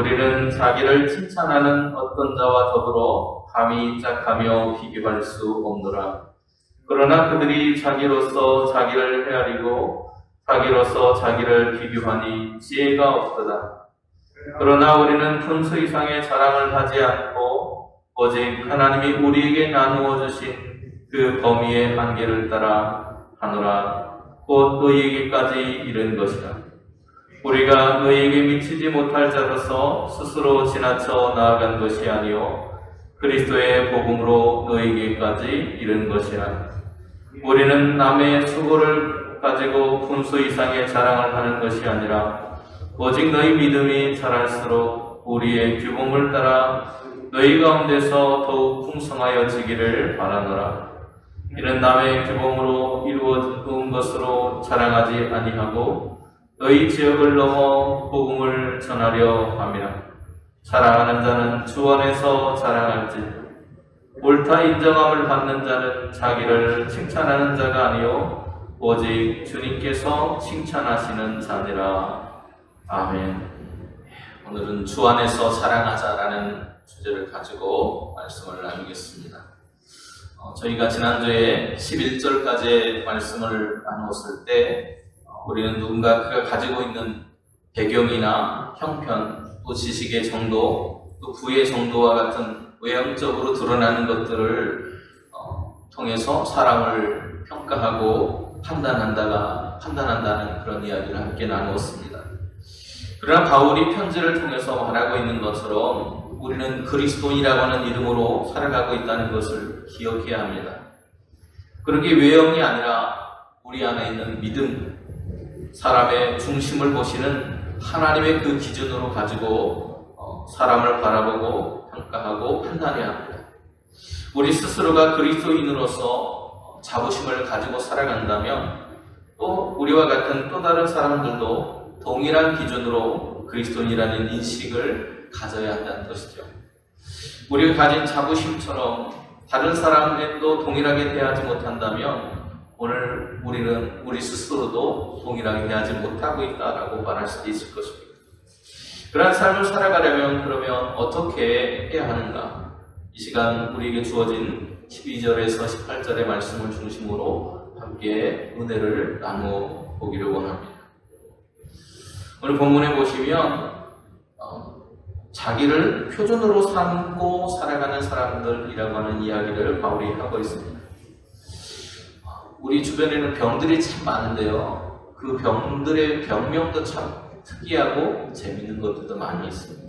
우리는 자기를 칭찬하는 어떤 자와 더불어 감히 짝하며 비교할 수 없노라. 그러나 그들이 자기로서 자기를 헤아리고 자기로서 자기를 비교하니 지혜가 없도다. 그러나 우리는 분수 이상의 자랑을 하지 않고 오직 하나님이 우리에게 나누어 주신 그 범위의 한계를 따라 하노라. 곧 너희에게까지 이른 것이라. 우리가 너희에게 미치지 못할 자로서 스스로 지나쳐 나아간 것이 아니요 그리스도의 복음으로 너희에게까지 이른 것이라. 우리는 남의 수고를 가지고 분수 이상의 자랑을 하는 것이 아니라 오직 너희 믿음이 자랄수록 우리의 규범을 따라 너희 가운데서 더욱 풍성하여지기를 바라노라. 이는 남의 규범으로 이루어진 것으로 자랑하지 아니하고 너희 지역을 넘어 복음을 전하려 함이라. 자랑하는 자는 주 안에서 자랑할지 옳다 인정함을 받는 자는 자기를 칭찬하는 자가 아니요 오직 주님께서 칭찬하시는 자니라. 아멘. 오늘은 주 안에서 자랑하자라는 주제를 가지고 말씀을 나누겠습니다. 저희가 지난주에 11절까지의 말씀을 나누었을 때 우리는 누군가 그가 가지고 있는 배경이나 형편, 또 지식의 정도, 또 부의 정도와 같은 외형적으로 드러나는 것들을 통해서 사람을 평가하고 판단한다는 그런 이야기를 함께 나누었습니다. 그러나 바울이 편지를 통해서 말하고 있는 것처럼 우리는 그리스도인이라고 하는 이름으로 살아가고 있다는 것을 기억해야 합니다. 그러기 외형이 아니라 우리 안에 있는 믿음, 사람의 중심을 보시는 하나님의 그 기준으로 가지고 사람을 바라보고 평가하고 판단해야 합니다. 우리 스스로가 그리스도인으로서 자부심을 가지고 살아간다면 또 우리와 같은 또 다른 사람들도 동일한 기준으로 그리스도인이라는 인식을 가져야 한다는 것이죠. 우리가 가진 자부심처럼 다른 사람들도 동일하게 대하지 못한다면 오늘 우리는 우리 스스로도 동일하게 대하지 못하고 있다라고 말할 수도 있을 것입니다. 그러한 삶을 살아가려면 그러면 어떻게 해야 하는가? 이 시간 우리에게 주어진 12절에서 18절의 말씀을 중심으로 함께 은혜를 나누어 보기를 원합니다. 오늘 본문에 보시면 자기를 표준으로 삼고 살아가는 사람들이라고 하는 이야기를 바울이 하고 있습니다. 우리 주변에는 병들이 참 많은데요. 그 병들의 병명도 참 특이하고 재밌는 것들도 많이 있습니다.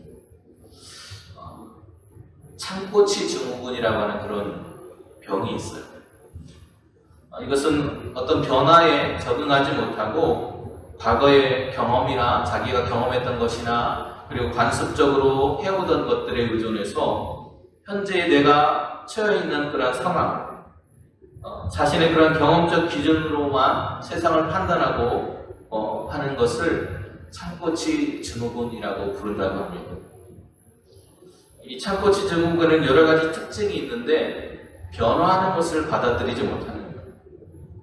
창꼬치 증후군이라고 하는 그런 병이 있어요. 이것은 어떤 변화에 적응하지 못하고 과거의 경험이나 자기가 경험했던 것이나 그리고 관습적으로 해오던 것들에 의존해서 현재 내가 처해 있는 그런 상황, 자신의 그런 경험적 기준으로만 세상을 판단하고 하는 것을 창꼬치 증후군이라고 부른다고 합니다. 이 창꼬치 증후군은 여러 가지 특징이 있는데 변화하는 것을 받아들이지 못하는 거예요.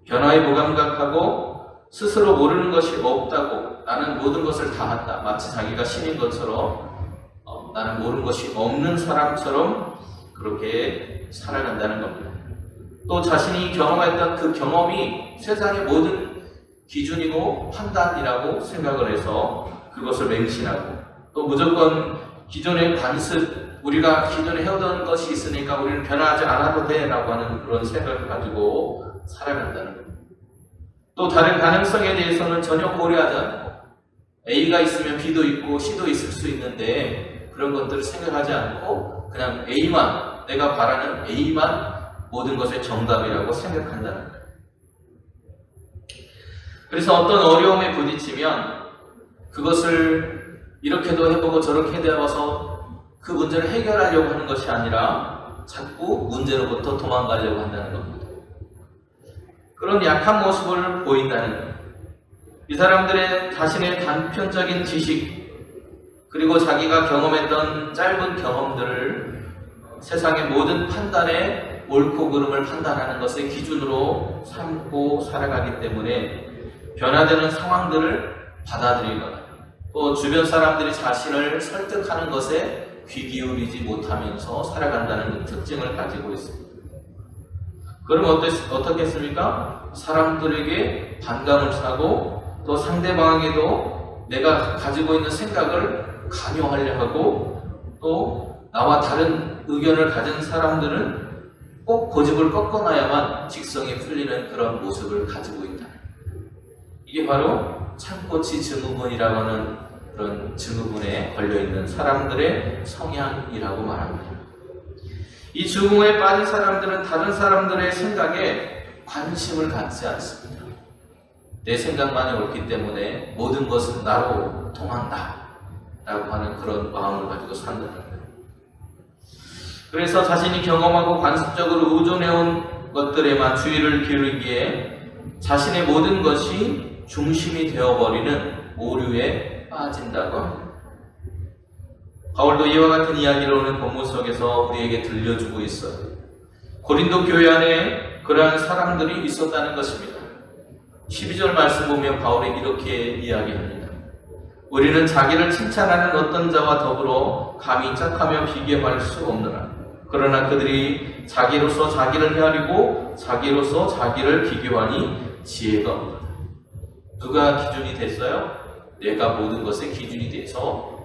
변화에 무감각하고 스스로 모르는 것이 없다고 나는 모든 것을 다 한다. 마치 자기가 신인 것처럼 나는 모르는 것이 없는 사람처럼 그렇게 살아간다는 겁니다. 또 자신이 경험했던 그 경험이 세상의 모든 기준이고 판단이라고 생각을 해서 그것을 맹신하고 또 무조건 기존의 관습, 우리가 기존에 해오던 것이 있으니까 우리는 변화하지 않아도 돼 라고 하는 그런 생각을 가지고 살아간다는 겁니다. 또 다른 가능성에 대해서는 전혀 고려하지 않고 A가 있으면 B도 있고 C도 있을 수 있는데 그런 것들을 생각하지 않고 그냥 A만, 내가 바라는 A만 모든 것의 정답이라고 생각한다는 거예요. 그래서 어떤 어려움에 부딪히면 그것을 이렇게도 해보고 저렇게 해봐서 그 문제를 해결하려고 하는 것이 아니라 자꾸 문제로부터 도망가려고 한다는 겁니다. 그런 약한 모습을 보인다는 거예요. 이 사람들의 자신의 단편적인 지식 그리고 자기가 경험했던 짧은 경험들을 세상의 모든 판단에 옳고 그름을 판단하는 것의 기준으로 삼고 살아가기 때문에 변화되는 상황들을 받아들이거나 또 주변 사람들이 자신을 설득하는 것에 귀 기울이지 못하면서 살아간다는 특징을 가지고 있습니다. 그럼 어떻겠습니까? 사람들에게 반감을 사고 또 상대방에게도 내가 가지고 있는 생각을 강요하려 하고 또 나와 다른 의견을 가진 사람들은 꼭 고집을 꺾어놔야만 직성이 풀리는 그런 모습을 가지고 있다. 이게 바로 참고치 증후군이라고 하는 그런 증후군에 걸려있는 사람들의 성향이라고 말합니다. 이 증후군에 빠진 사람들은 다른 사람들의 생각에 관심을 갖지 않습니다. 내 생각만이 옳기 때문에 모든 것은 나로 통한다 라고 하는 그런 마음을 가지고 산다. 그래서 자신이 경험하고 관습적으로 의존해온 것들에만 주의를 기울이기에 자신의 모든 것이 중심이 되어버리는 오류에 빠진다고 합니다. 바울도 이와 같은 이야기를 오늘 본문 속에서 우리에게 들려주고 있어요. 고린도 교회 안에 그러한 사람들이 있었다는 것입니다. 12절 말씀 보면 바울이 이렇게 이야기합니다. 우리는 자기를 칭찬하는 어떤 자와 더불어 감히 짝하며 비교할 수 없느라. 그러나 그들이 자기로서 자기를 헤아리고 자기로서 자기를 비교하니 지혜가 없다. 누가 기준이 됐어요? 내가 모든 것의 기준이 돼서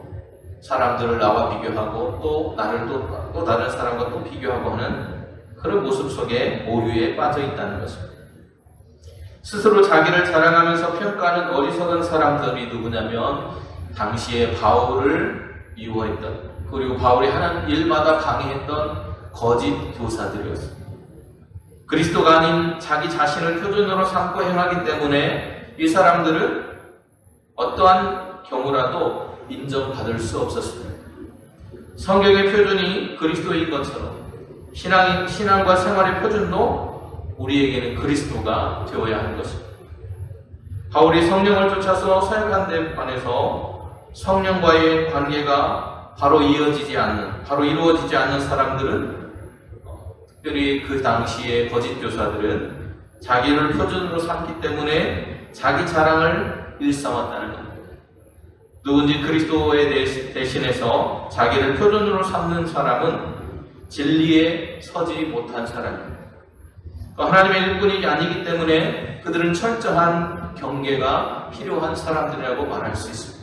사람들을 나와 비교하고 또 나를 또 다른 사람과 또 비교하고 하는 그런 모습 속에 오류에 빠져 있다는 것입니다. 스스로 자기를 자랑하면서 평가하는 어리석은 사람들이 누구냐면 당시에 바울을 미워했던 그리고 바울이 하는 일마다 강의했던 거짓 교사들이었습니다. 그리스도가 아닌 자기 자신을 표준으로 삼고 행하기 때문에 이 사람들은 어떠한 경우라도 인정받을 수 없었습니다. 성경의 표준이 그리스도인 것처럼 신앙과 생활의 표준도 우리에게는 그리스도가 되어야 하는 것입니다. 바울이 성령을 쫓아서 사역한 데 관해서 성령과의 관계가 바로 이루어지지 않는 사람들은 특별히 그 당시의 거짓 교사들은 자기를 표준으로 삼기 때문에 자기 자랑을 일삼았다는 겁니다. 누군지 그리스도에 대신해서 자기를 표준으로 삼는 사람은 진리에 서지 못한 사람입니다. 하나님의 일꾼이 아니기 때문에 그들은 철저한 경계가 필요한 사람들이라고 말할 수 있습니다.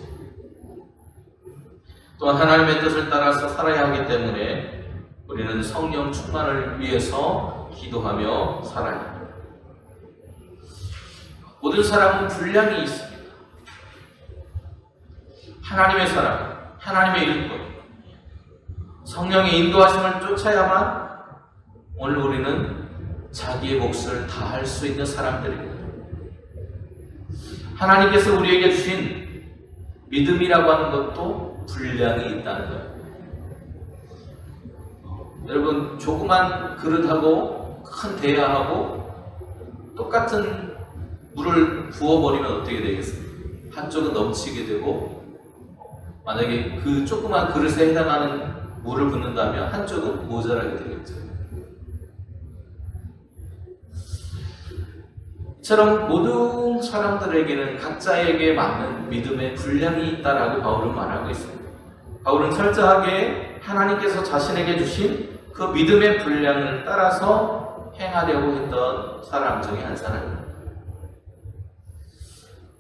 또한 하나님의 뜻을 따라서 살아야 하기 때문에 우리는 성령 충만을 위해서 기도하며 살아야 합니다. 모든 사람은 분량이 있습니다. 하나님의 사람, 하나님의 일꾼, 성령의 인도하심을 쫓아야만 오늘 우리는 자기의 몫을 다할 수 있는 사람들입니다. 하나님께서 우리에게 주신 믿음이라고 하는 것도 분량이 있다는 거예요. 여러분, 조그만 그릇하고 큰 대야하고 똑같은 물을 부어버리면 어떻게 되겠습니까? 한쪽은 넘치게 되고 만약에 그 조그만 그릇에 해당하는 물을 붓는다면 한쪽은 모자라게 되겠죠. 이처럼 모든 사람들에게는 각자에게 맞는 믿음의 분량이 있다라고 바울은 말하고 있습니다. 바울은 철저하게 하나님께서 자신에게 주신 그 믿음의 분량을 따라서 행하려고 했던 사람 중에 한 사람입니다.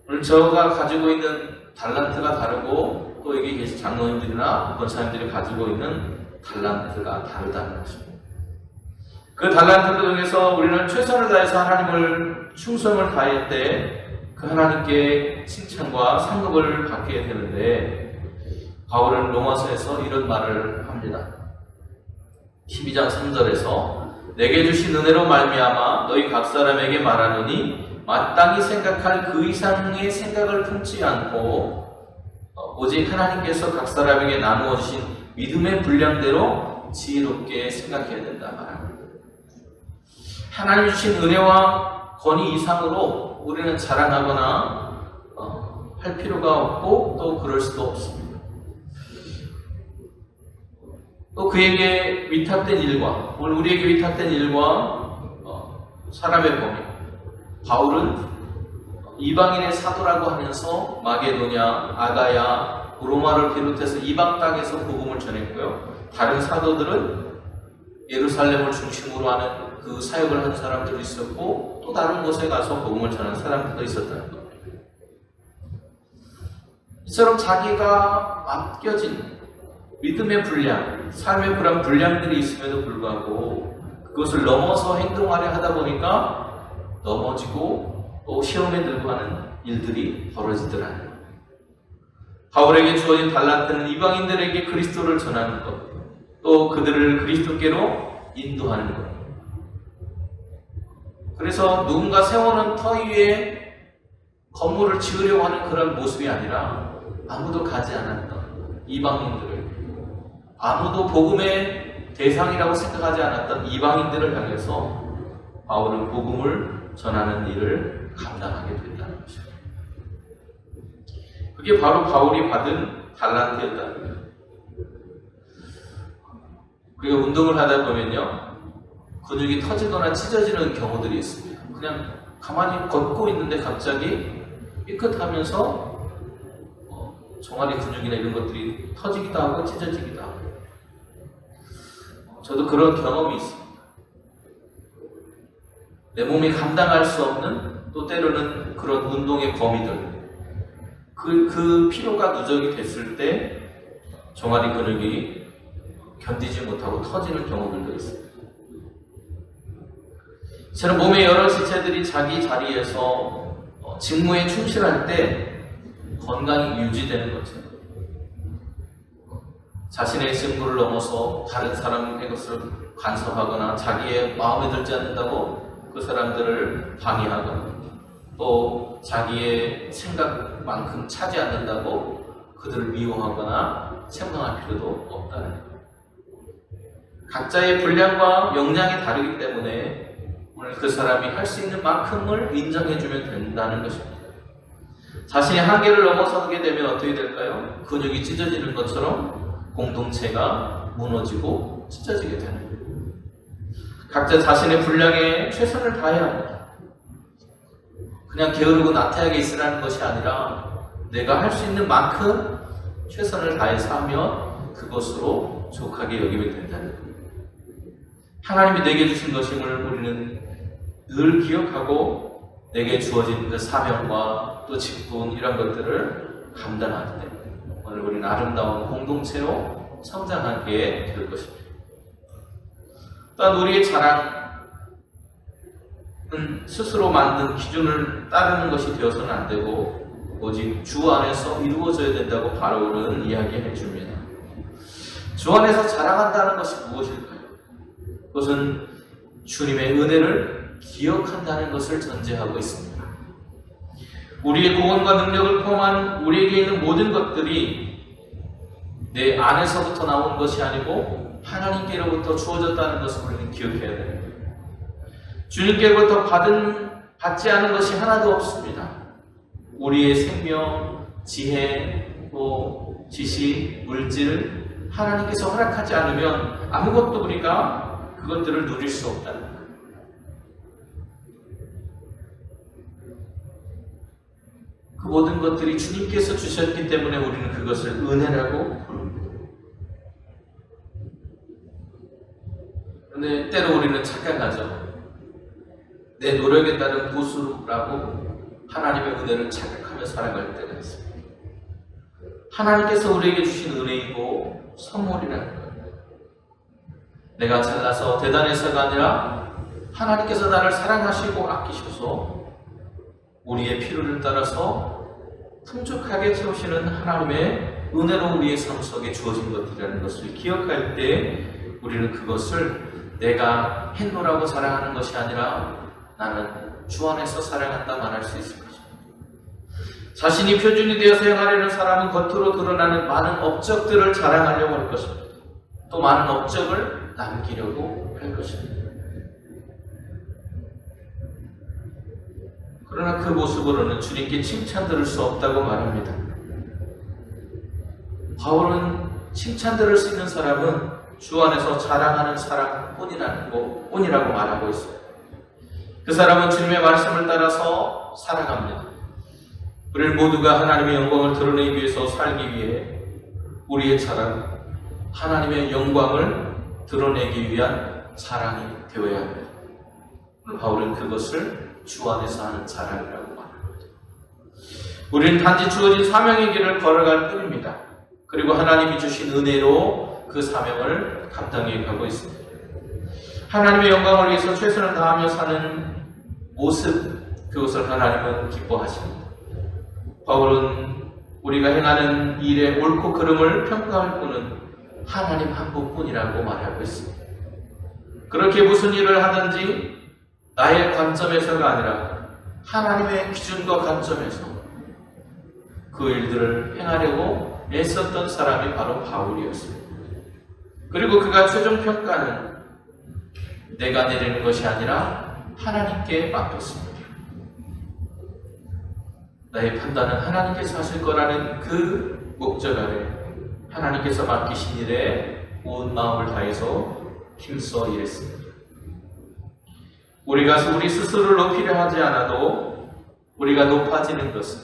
오늘 저가 가지고 있는 달란트가 다르고 또 여기 계신 장로님들이나 권사님들이 가지고 있는 달란트가 다르다는 것입니다. 그 달란트 중에서 우리는 최선을 다해서 하나님을 충성을 다할 때 그 하나님께 칭찬과 상급을 받게 되는데 바울은 로마서에서 이런 말을 합니다. 12장 3절에서 내게 주신 은혜로 말미암아 너희 각 사람에게 말하노니 마땅히 생각할 그 이상의 생각을 품지 않고 오직 하나님께서 각 사람에게 나누어 주신 믿음의 분량대로 지혜롭게 생각해야 된다 말합니다. 하나님 주신 은혜와 권위 이상으로 우리는 자랑하거나 할 필요가 없고 또 그럴 수도 없습니다. 또 그에게 위탁된 일과 오늘 우리에게 위탁된 일과 사람의 범위 바울은 이방인의 사도라고 하면서 마게도냐, 아가야, 로마를 비롯해서 이방 땅에서 복음을 전했고요. 다른 사도들은 예루살렘을 중심으로 하는 그 사역을 한 사람들도 있었고, 또 다른 곳에 가서 복음을 전한 사람들도 있었다는 겁니다. 이처럼 자기가 맡겨진 믿음의 분량, 삶의 그런 분량들이 있음에도 불구하고 그것을 넘어서 행동하려 하다 보니까 넘어지고 또 시험에 들고 하는 일들이 벌어지더라는 겁니다. 바울에게 주어진 달란트는 이방인들에게 그리스도를 전하는 것, 또 그들을 그리스도께로 인도하는 것. 그래서 누군가 세워놓은 터 위에 건물을 지으려고 하는 그런 모습이 아니라 아무도 가지 않았던 이방인들을, 아무도 복음의 대상이라고 생각하지 않았던 이방인들을 향해서 바울은 복음을 전하는 일을 감당하게 된다는 것입니다. 그게 바로 바울이 받은 달란트였다는 거예요. 우리가 운동을 하다 보면요, 근육이 터지거나 찢어지는 경우들이 있습니다. 그냥 가만히 걷고 있는데 갑자기 삐끗하면서 종아리 근육이나 이런 것들이 터지기도 하고 찢어지기도 하고. 저도 그런 경험이 있습니다. 내 몸이 감당할 수 없는, 또 때로는 그런 운동의 범위들, 그 피로가 누적이 됐을 때 종아리 근육이 견디지 못하고 터지는 경우들도 있습니다. 저는 몸의 여러 지체들이 자기 자리에서 직무에 충실할 때 건강이 유지되는 거죠. 자신의 직무를 넘어서 다른 사람의 것을 간섭하거나 자기의 마음에 들지 않는다고 그 사람들을 방해하거나, 또 자기의 생각만큼 차지 않는다고 그들을 미워하거나 책망할 필요도 없다는 거예요. 각자의 분량과 역량이 다르기 때문에 오늘 그 사람이 할 수 있는 만큼을 인정해주면 된다는 것입니다. 자신의 한계를 넘어서게 되면 어떻게 될까요? 근육이 찢어지는 것처럼 공동체가 무너지고 찢어지게 되는 거예요. 각자 자신의 분량에 최선을 다해야 합니다. 그냥 게으르고 나태하게 있으라는 것이 아니라 내가 할 수 있는 만큼 최선을 다해서 하면 그것으로 족하게 여기면 된다는 거예요. 하나님이 내게 주신 것임을 우리는 늘 기억하고 내게 주어진 그 사명과 또 직분, 이런 것들을 감당할 때 오늘 우리는 아름다운 공동체로 성장하게 될 것입니다. 또한 우리의 자랑은 스스로 만든 기준을 따르는 것이 되어서는 안 되고 오직 주 안에서 이루어져야 된다고 바울은 이야기해 줍니다. 주 안에서 자랑한다는 것이 무엇일까요? 그것은 주님의 은혜를 기억한다는 것을 전제하고 있습니다. 우리의 구원과 능력을 포함한 우리에게 있는 모든 것들이 내 안에서부터 나온 것이 아니고 하나님께로부터 주어졌다는 것을 우리는 기억해야 됩니다. 주님께로부터 받지 않은 것이 하나도 없습니다. 우리의 생명, 지혜, 또 지식, 물질, 하나님께서 허락하지 않으면 아무것도 우리가 그것들을 누릴 수 없다는 거예요. 그 모든 것들이 주님께서 주셨기 때문에 우리는 그것을 은혜라고 부릅니다. 그런데 때로 우리는 착각하죠. 내 노력에 따른 보수라고 하나님의 은혜를 착각하며 살아갈 때가 있습니다. 하나님께서 우리에게 주신 은혜이고 선물이라는 거예요. 내가 잘나서 대단해서가 아니라 하나님께서 나를 사랑하시고 아끼셔서 우리의 필요를 따라서 풍족하게 채우시는 하나님의 은혜로 우리의 삶 속에 주어진 것이라는 것을 기억할 때 우리는 그것을 내가 행노라고 자랑하는 것이 아니라 나는 주 안에서 사랑한다 말할 수 있을 것입니다. 자신이 표준이 되어서 행하려는 사람은 겉으로 드러나는 많은 업적들을 자랑하려고 할 것입니다. 또 많은 업적을 남기려고 할 것입니다. 그러나 그 모습으로는 주님께 칭찬 들을 수 없다고 말합니다. 바울은 칭찬 들을 수 있는 사람은 주 안에서 자랑하는 사람뿐이라고 말하고 있어요. 그 사람은 주님의 말씀을 따라서 살아갑니다. 우리 모두가 하나님의 영광을 드러내기 위해서 살기 위해 우리의 자랑, 하나님의 영광을 드러내기 위한 자랑이 되어야 합니다. 오늘 바울은 그것을 주 안에서 하는 자랑이라고 말합니다. 우리는 단지 주어진 사명의 길을 걸어갈 뿐입니다. 그리고 하나님이 주신 은혜로 그 사명을 감당해 가고 있습니다. 하나님의 영광을 위해서 최선을 다하며 사는 모습, 그것을 하나님은 기뻐하십니다. 바울은 우리가 행하는 일의 옳고 그름을 평가할 분은 하나님 한 분뿐이라고 말하고 있습니다. 그렇게 무슨 일을 하든지 나의 관점에서가 아니라 하나님의 기준과 관점에서 그 일들을 행하려고 애썼던 사람이 바로 바울이었습니다. 그리고 그가 최종 평가는 내가 내리는 것이 아니라 하나님께 맡겼습니다. 나의 판단은 하나님께서 하실 거라는 그 목적 아래 하나님께서 맡기신 일에 온 마음을 다해서 힘써 일했습니다. 우리가 우리 스스로를 높이려 하지 않아도 우리가 높아지는 것은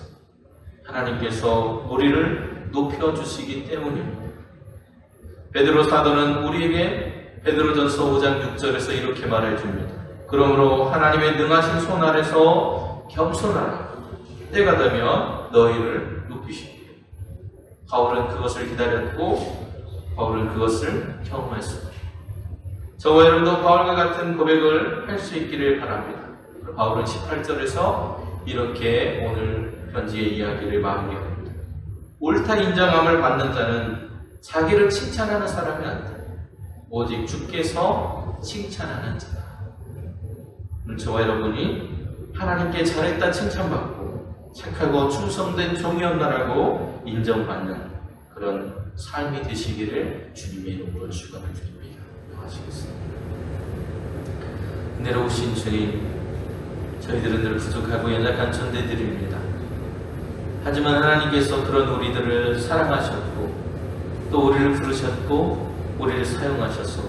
하나님께서 우리를 높여주시기 때문입니다. 베드로 사도는 우리에게 베드로전서 5장 6절에서 이렇게 말해줍니다. 그러므로 하나님의 능하신 손 아래서 겸손하라. 때가 되면 너희를 높이시리라. 바울은 그것을 기다렸고 바울은 그것을 경험했습니다. 저와 여러분도 바울과 같은 고백을 할 수 있기를 바랍니다. 바울은 18절에서 이렇게 오늘 편지의 이야기를 마무리합니다. 옳다 인정함을 받는 자는 자기를 칭찬하는 사람이 아니다. 오직 주께서 칭찬하는 자다. 오늘 저와 여러분이 하나님께 잘했다 칭찬받고 착하고 충성된 종이었다라고 인정받는 그런 삶이 되시기를 주님의 이름으로 축원드립니다. 하시겠습니다. 은혜로우신 주님, 저희들은 늘 부족하고 연약한 존재들입니다. 하지만 하나님께서 그런 우리들을 사랑하셨고 또 우리를 부르셨고 우리를 사용하셔서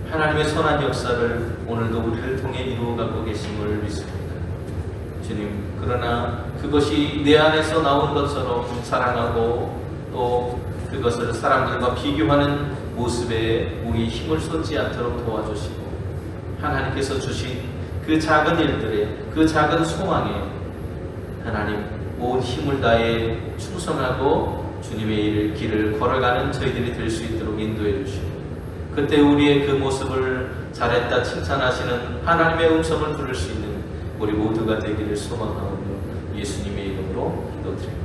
하나님의 선한 역사를 오늘도 우리를 통해 이루어가고 계심을 믿습니다. 주님, 그러나 그것이 내 안에서 나온 것처럼 사랑하고 또 그것을 사람들과 비교하는 모습에 우리 힘을 쏟지 않도록 도와주시고 하나님께서 주신 그 작은 일들에 그 작은 소망에 하나님 온 힘을 다해 충성하고 주님의 길을 걸어가는 저희들이 될 수 있도록 인도해 주시고 그때 우리의 그 모습을 잘했다 칭찬하시는 하나님의 음성을 들을 수 있는 우리 모두가 되기를 소망하오며 예수님의 이름으로 기도드립니다.